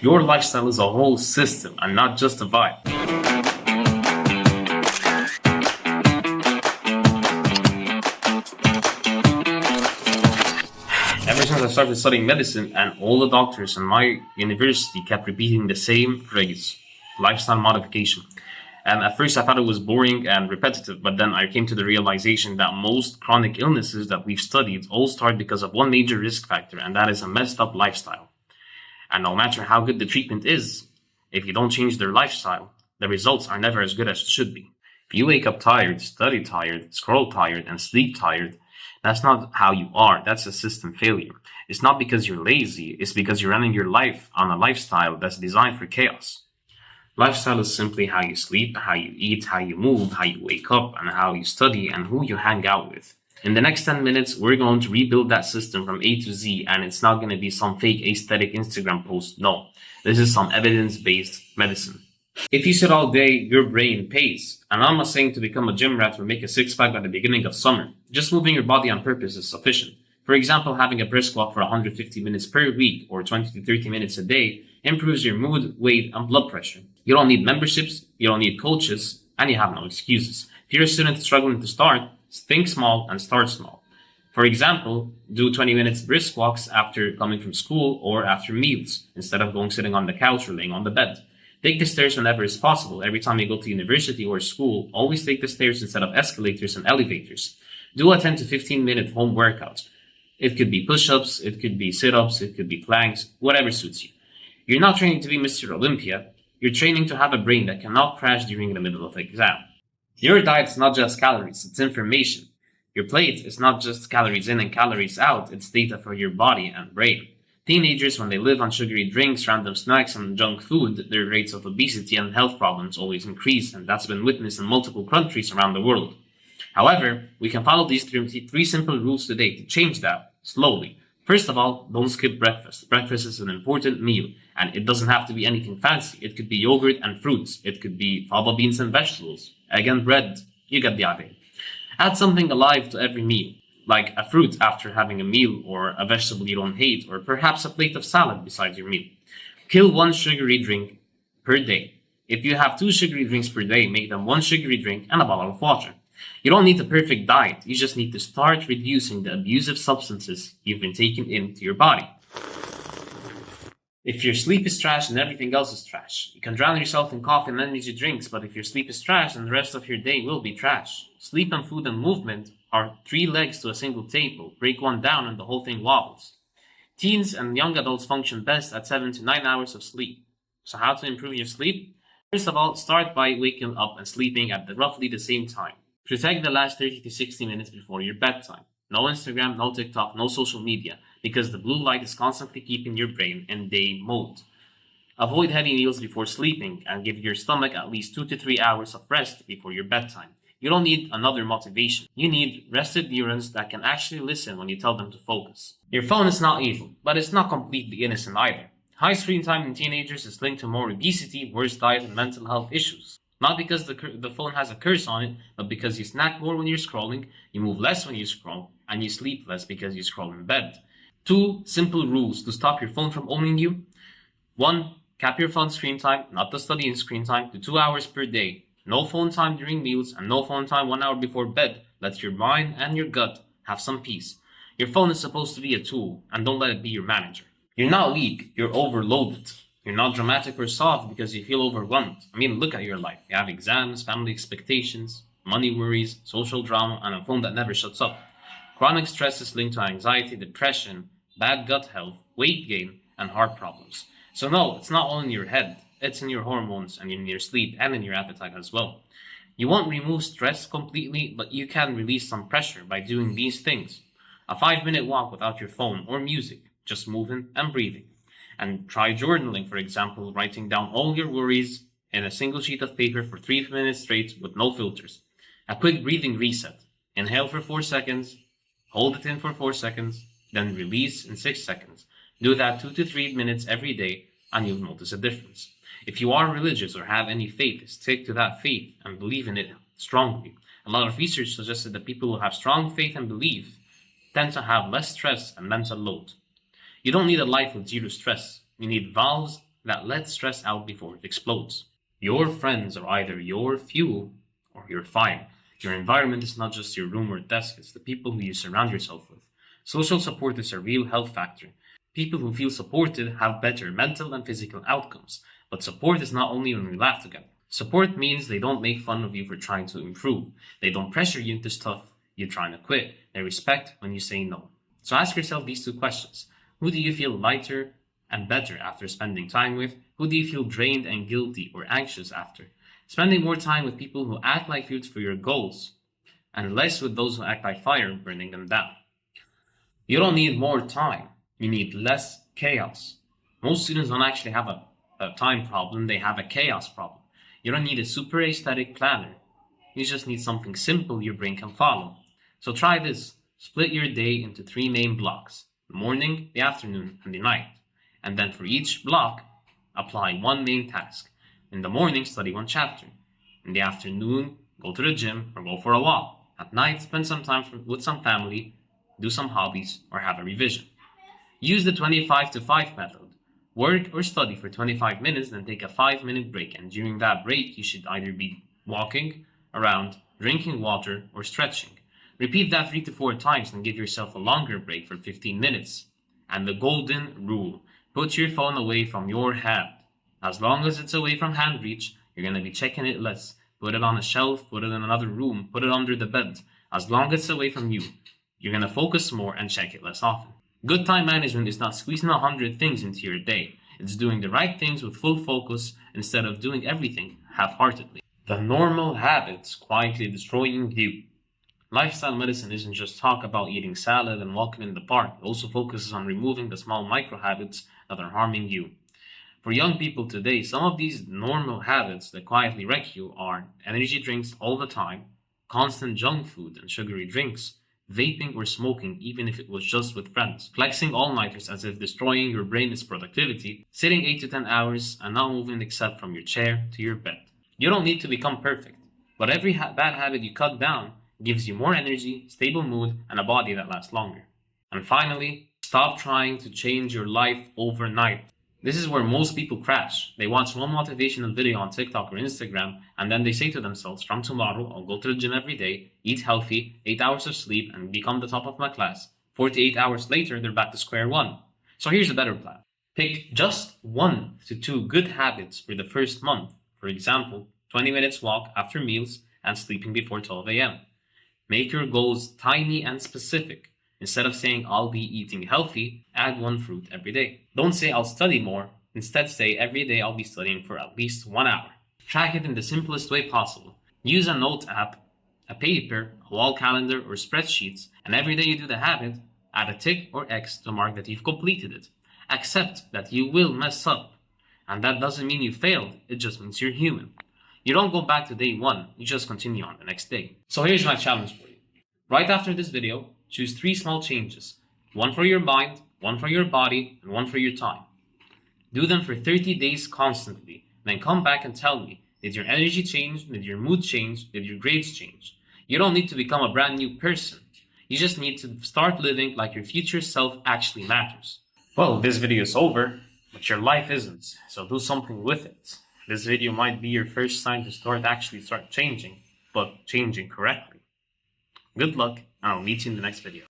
Your lifestyle is a whole system and not just a vibe. Ever since I started studying medicine, and all the doctors in my university kept repeating the same phrase, lifestyle modification. And at first I thought it was boring and repetitive, but then I came to the realization that most chronic illnesses that we've studied all start because of one major risk factor, and that is a messed up lifestyle. And no matter how good the treatment is, if you don't change their lifestyle, the results are never as good as it should be. If you wake up tired, study tired, scroll tired, and sleep tired, that's not how you are. That's a system failure. It's not because you're lazy, it's because you're running your life on a lifestyle that's designed for chaos. Lifestyle is simply how you sleep, how you eat, how you move, how you wake up, and how you study, and who you hang out with. In the next 10 minutes, we're going to rebuild that system from A to Z, and it's not going to be some fake aesthetic Instagram post. No, this is some evidence-based medicine. If you sit all day, your brain pays. And I'm not saying to become a gym rat or make a six-pack by the beginning of summer. Just moving your body on purpose is sufficient. For example, having a brisk walk for 150 minutes per week or 20 to 30 minutes a day improves your mood, weight, and blood pressure. You don't need memberships, you don't need coaches, and you have no excuses. If you're a student struggling to start, think small and start small. For example, do 20 minutes brisk walks after coming from school or after meals, instead of sitting on the couch or laying on the bed. Take the stairs whenever is possible. Every time you go to university or school, always take the stairs instead of escalators and elevators. Do a 10 to 15 minute home workout. It could be push-ups, it could be sit-ups, it could be planks, whatever suits you. You're not training to be Mr. Olympia. You're training to have a brain that cannot crash during the middle of an exam. Your diet is not just calories, it's information. Your plate is not just calories in and calories out, it's data for your body and brain. Teenagers, when they live on sugary drinks, random snacks, and junk food, their rates of obesity and health problems always increase, and that's been witnessed in multiple countries around the world. However, we can follow these three simple rules today to change that slowly. First of all, don't skip breakfast. Breakfast is an important meal, and it doesn't have to be anything fancy. It could be yogurt and fruits. It could be fava beans and vegetables, egg and bread. You get the idea. Add something alive to every meal, like a fruit after having a meal, or a vegetable you don't hate, or perhaps a plate of salad besides your meal. Kill one sugary drink per day. If you have 2 sugary drinks per day, make them 1 sugary drink and a bottle of water. You don't need a perfect diet, you just need to start reducing the abusive substances you've been taking into your body. If your sleep is trash, then everything else is trash. You can drown yourself in coffee and energy drinks, but if your sleep is trash, then the rest of your day will be trash. Sleep and food and movement are 3 legs to a single table. Break one down and the whole thing wobbles. Teens and young adults function best at 7 to 9 hours of sleep. So how to improve your sleep? First of all, start by waking up and sleeping at roughly the same time. Protect the last 30 to 60 minutes before your bedtime. No Instagram, no TikTok, no social media, because the blue light is constantly keeping your brain in day mode. Avoid heavy meals before sleeping and give your stomach at least 2 to 3 hours of rest before your bedtime. You don't need another motivation. You need rested neurons that can actually listen when you tell them to focus. Your phone is not evil, but it's not completely innocent either. High screen time in teenagers is linked to more obesity, worse diet, and mental health issues. Not because the phone has a curse on it, but because you snack more when you're scrolling, you move less when you scroll, and you sleep less because you scroll in bed. 2 simple rules to stop your phone from owning you. 1. Cap your phone screen time, not the studying screen time, to 2 hours per day. No phone time during meals, and no phone time 1 hour before bed. Let your mind and your gut have some peace. Your phone is supposed to be a tool, and don't let it be your manager. You're not weak, you're overloaded. You're not dramatic or soft because you feel overwhelmed. I mean, look at your life. You have exams, family expectations, money worries, social drama, and a phone that never shuts up. Chronic stress is linked to anxiety, depression, bad gut health, weight gain, and heart problems. So no, it's not all in your head. It's in your hormones and in your sleep and in your appetite as well. You won't remove stress completely, but you can release some pressure by doing these things. A 5-minute walk without your phone or music, just moving and breathing. And try journaling, for example, writing down all your worries in a single sheet of paper for 3 minutes straight with no filters. A quick breathing reset. Inhale for 4 seconds, hold it in for 4 seconds, then release in 6 seconds. Do that 2 to 3 minutes every day and you'll notice a difference. If you are religious or have any faith, stick to that faith and believe in it strongly. A lot of research suggested that people who have strong faith and belief tend to have less stress and mental load. You don't need a life with zero stress. You need valves that lets stress out before it explodes. Your friends are either your fuel or your fire. Your environment is not just your room or desk, it's the people who you surround yourself with. Social support is a real health factor. People who feel supported have better mental and physical outcomes. But support is not only when we laugh together. Support means they don't make fun of you for trying to improve. They don't pressure you into stuff you're trying to quit. They respect when you say no. So ask yourself these two questions. Who do you feel lighter and better after spending time with? Who do you feel drained and guilty or anxious after? Spending more time with people who act like fuels for your goals and less with those who act like fire, burning them down. You don't need more time. You need less chaos. Most students don't actually have a time problem. They have a chaos problem. You don't need a super aesthetic planner. You just need something simple your brain can follow. So try this. Split your day into 3 main blocks: the morning, the afternoon, and the night. And then for each block, apply 1 main task. In the morning, study 1 chapter. In the afternoon, go to the gym or go for a walk. At night, spend some time with some family, do some hobbies, or have a revision. Use the 25 to 5 method. Work or study for 25 minutes, then take a 5-minute break. And during that break, you should either be walking around, drinking water, or stretching. Repeat that 3 to 4 times and give yourself a longer break for 15 minutes. And the golden rule: put your phone away from your hand. As long as it's away from hand reach, you're going to be checking it less. Put it on a shelf, put it in another room, put it under the bed. As long as it's away from you, you're going to focus more and check it less often. Good time management is not squeezing 100 things into your day. It's doing the right things with full focus instead of doing everything half-heartedly. The normal habits quietly destroying you. Lifestyle medicine isn't just talk about eating salad and walking in the park. It also focuses on removing the small micro habits that are harming you. For young people today, some of these normal habits that quietly wreck you are energy drinks all the time, constant junk food and sugary drinks, vaping or smoking even if it was just with friends, flexing all-nighters as if destroying your brain is productivity, sitting 8 to 10 hours and not moving except from your chair to your bed. You don't need to become perfect, but every bad habit you cut down gives you more energy, stable mood, and a body that lasts longer. And finally, stop trying to change your life overnight. This is where most people crash. They watch one motivational video on TikTok or Instagram, and then they say to themselves, from tomorrow, I'll go to the gym every day, eat healthy, 8 hours of sleep, and become the top of my class. 48 hours later, they're back to square one. So here's a better plan. Pick just 1 to 2 good habits for the first month. For example, 20 minutes walk after meals and sleeping before 12 a.m. Make your goals tiny and specific. Instead of saying, I'll be eating healthy, add 1 fruit every day. Don't say, I'll study more. Instead, say, every day I'll be studying for at least 1 hour. Track it in the simplest way possible. Use a note app, a paper, a wall calendar, or spreadsheets, and every day you do the habit, add a tick or X to mark that you've completed it. Accept that you will mess up. And that doesn't mean you failed, it just means you're human. You don't go back to day 1, you just continue on the next day. So here's my challenge for you. Right after this video, choose 3 small changes. 1 for your mind, 1 for your body, and 1 for your time. Do them for 30 days constantly. Then come back and tell me, did your energy change? Did your mood change? Did your grades change? You don't need to become a brand new person. You just need to start living like your future self actually matters. Well, this video is over, but your life isn't. So do something with it. This video might be your first sign to start changing, but changing correctly. Good luck, and I'll meet you in the next video.